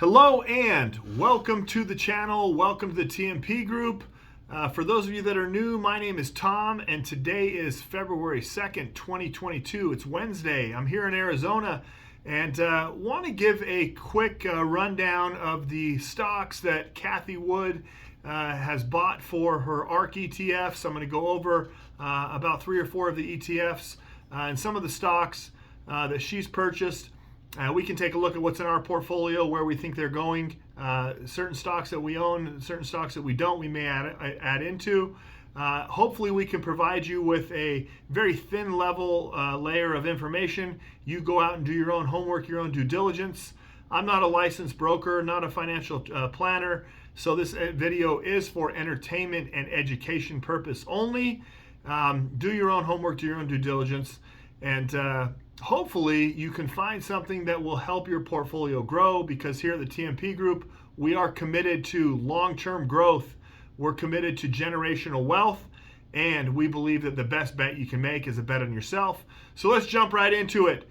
Hello and welcome to the channel. Welcome to the TMP group. For those of you that are new, my name is Tom and today is February 2nd, 2022. It's Wednesday. I'm here in Arizona and want to give a quick rundown of the stocks that Cathie Wood has bought for her ARK ETFs. I'm going to go over about 3 or 4 of the ETFs and some of the stocks that she's purchased. We can take a look at what's in our portfolio, where we think they're going. Certain stocks that we own, certain stocks that we don't, we may add into. Hopefully we can provide you with a very thin level layer of information. You go out and do your own homework, your own due diligence. I'm not a licensed broker, not a financial planner, so this video is for entertainment and education purpose only. Do your own homework, do your own due diligence, and hopefully you can find something that will help your portfolio grow, because here at the TMP group, we are committed to long-term growth. We're committed to generational wealth, and we believe that the best bet you can make is a bet on yourself. So let's jump right into it.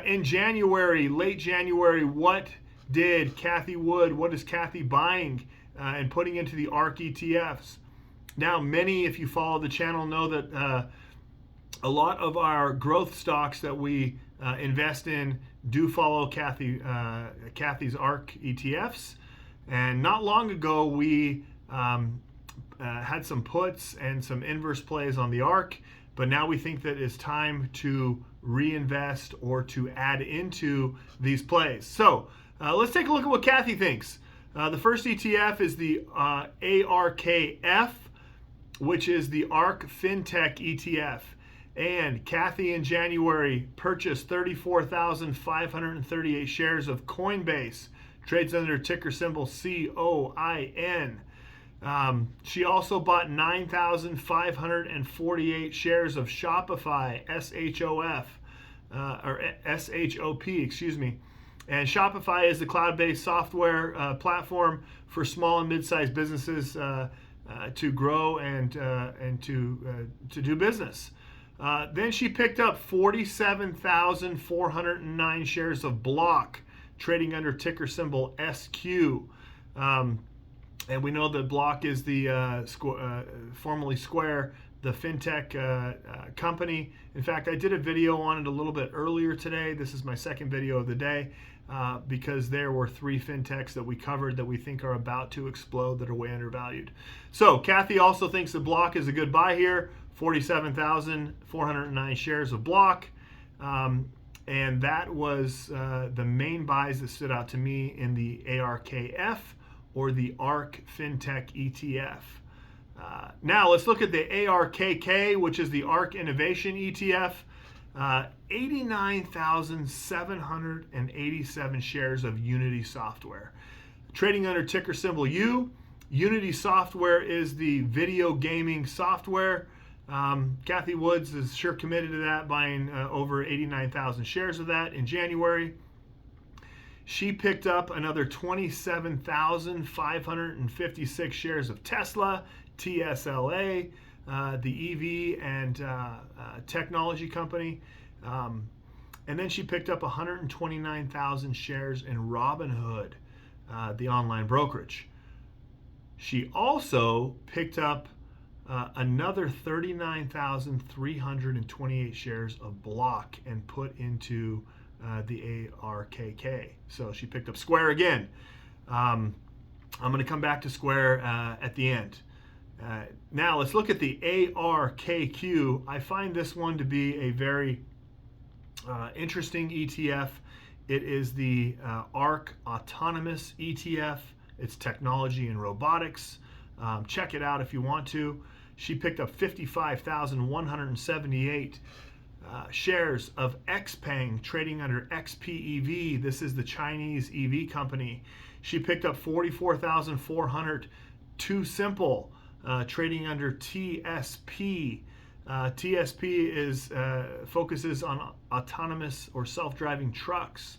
In January, late January, what did Cathie Wood, what is Cathie buying and putting into the ARK ETFs? Now, many, if you follow the channel, know that a lot of our growth stocks that we invest in do follow Cathie's ARK ETFs. And not long ago, we had some puts and some inverse plays on the ARK, but now we think that it's time to reinvest or to add into these plays. So let's take a look at what Cathie thinks. The first ETF is the arkf, which is the ARK FinTech ETF. And Cathie in January purchased 34,538 shares of Coinbase, trades under ticker symbol COIN. She also bought 9,548 shares of Shopify, SHOP, excuse me. And Shopify is the cloud-based software platform for small and mid-sized businesses to grow and to do business. Then she picked up 47,409 shares of Block, trading under ticker symbol SQ. And we know that Block is the formerly Square, the fintech company. In fact, I did a video on it a little bit earlier today. This is my second video of the day because there were 3 fintechs that we covered that we think are about to explode, that are way undervalued. So Cathie also thinks that Block is a good buy here. 47,409 shares of Block. And that was the main buys that stood out to me in the ARKF, or the ARK FinTech ETF. Now let's look at the ARKK, which is the ARK Innovation ETF. 89,787 shares of Unity Software, trading under ticker symbol U. Unity Software is the video gaming software. Cathie Woods is sure committed to that, buying over 89,000 shares of that in January. She picked up another 27,556 shares of Tesla, TSLA, the EV and technology company. And then she picked up 129,000 shares in Robinhood, the online brokerage. She also picked up another 39,328 shares of Block and put into the ARKK. So she picked up Square again. I'm going to come back to Square at the end. Now let's look at the ARKQ. I find this one to be a very interesting ETF. It is the ARK Autonomous ETF. It's technology and robotics. Check it out if you want to. She picked up 55,178 shares of XPeng, trading under XPEV. This is the Chinese EV company. She picked up 44,400 Too Simple, trading under TSP. TSP is focuses on autonomous or self-driving trucks.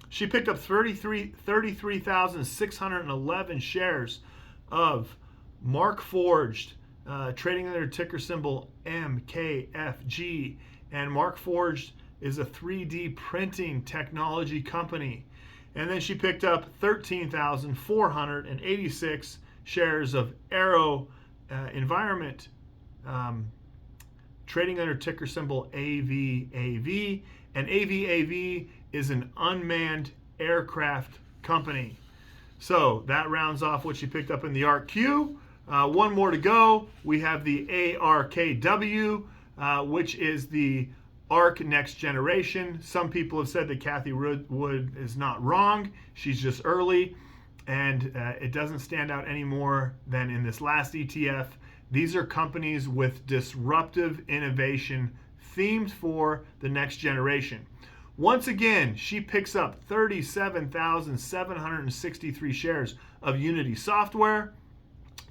She picked up 33,611 shares of Mark Forged, trading under ticker symbol MKFG. And Mark Forged is a 3D printing technology company. And then she picked up 13,486 shares of Aero Environment, trading under ticker symbol AVAV. And AVAV is an unmanned aircraft company. So that rounds off what she picked up in the arkk. One more to go. We have the arkw, which is the arkk Next Generation. Some people have said that Cathie Wood is not wrong. She's just early, and it doesn't stand out any more than in this last ETF. These are companies with disruptive innovation themed for the next generation. Once again, she picks up 37,763 shares of Unity Software,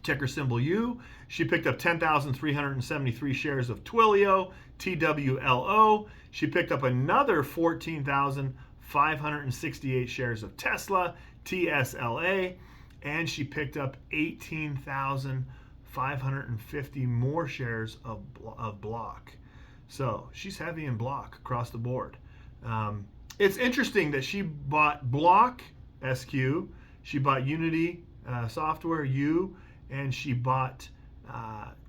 ticker symbol U. She picked up 10,373 shares of Twilio, TWLO. She picked up another 14,568 shares of Tesla, TSLA. And she picked up 18,550 more shares of Block. So she's heavy in Block across the board. It's interesting that she bought Block, SQ, she bought Unity Software, U, and she bought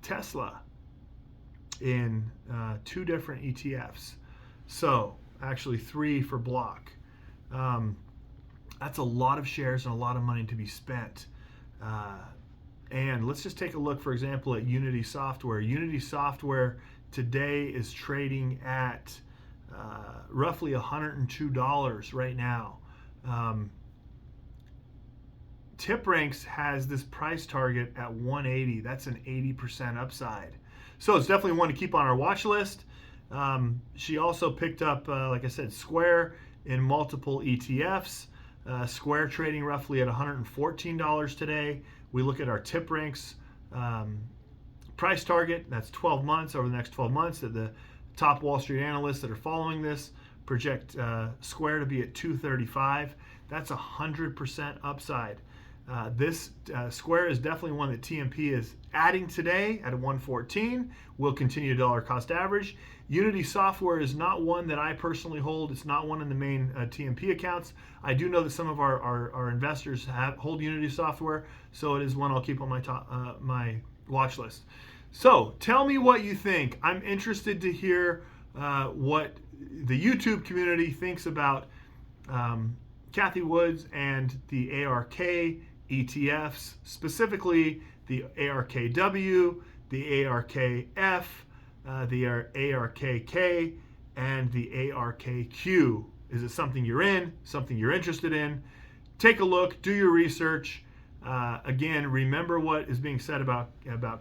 Tesla in 2 different ETFs. So actually 3 for Block. That's a lot of shares and a lot of money to be spent. And let's just take a look, for example, at Unity Software. Unity Software today is trading at roughly $102 right now. TipRanks has this price target at 180. That's an 80% upside. So it's definitely one to keep on our watch list. She also picked up, like I said, Square in multiple ETFs. Square trading roughly at $114 today. We look at our TipRanks price target. That's 12 months, over the next 12 months, that the top Wall Street analysts that are following this project Square to be at 235. That's 100% upside. This Square is definitely one that TMP is adding today at a 114. We'll continue to dollar cost average. Unity Software is not one that I personally hold. It's not one in the main TMP accounts. I do know that some of our investors hold Unity Software, so it is one I'll keep on my watch list. So tell me what you think. I'm interested to hear what the YouTube community thinks about Cathie Woods and the ARK ETFs, specifically the ARKW, the ARKF, the ARKK, and the ARKQ. Is it something you're in, something you're interested in? Take a look, do your research. Again, remember what is being said about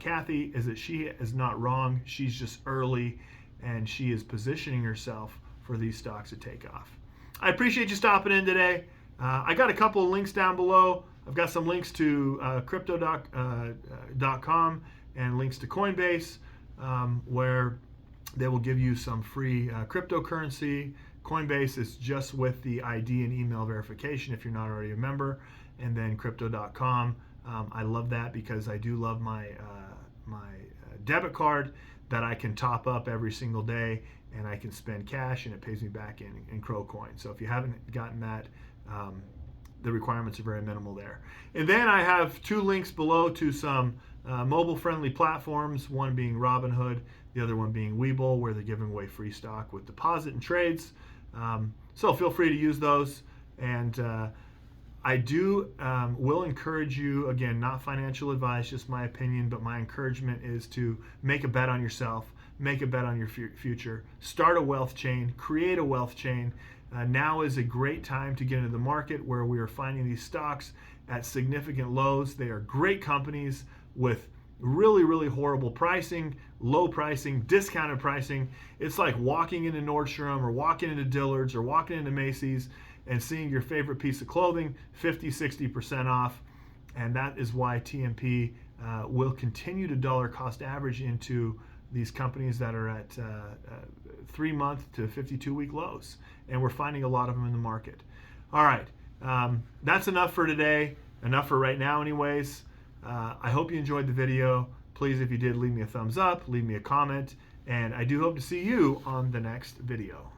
Cathie is that she is not wrong. She's just early, and she is positioning herself for these stocks to take off. I appreciate you stopping in today. I got a couple of links down below. I've got some links to crypto.com and links to Coinbase, where they will give you some free cryptocurrency. Coinbase is just with the ID and email verification if you're not already a member. And then crypto.com. I love that because I do love my debit card that I can top up every single day, and I can spend cash and it pays me back in Crow Coin. So if you haven't gotten that, the requirements are very minimal there. And then I have 2 links below to some mobile-friendly platforms, one being Robinhood, the other one being Webull, where they're giving away free stock with deposit and trades. So feel free to use those. And I will encourage you, again, not financial advice, just my opinion, but my encouragement is to make a bet on yourself, make a bet on your future, start a wealth chain, create a wealth chain. Now is a great time to get into the market where we are finding these stocks at significant lows. They are great companies with really, really horrible pricing, low pricing, discounted pricing. It's like walking into Nordstrom or walking into Dillard's or walking into Macy's and seeing your favorite piece of clothing 50-60% off. And that is why TMP will continue to dollar cost average into these companies that are at 3-month to 52-week lows. And we're finding a lot of them in the market. All right, that's enough for today, enough for right now anyways. I hope you enjoyed the video. Please, if you did, leave me a thumbs up, leave me a comment, and I do hope to see you on the next video.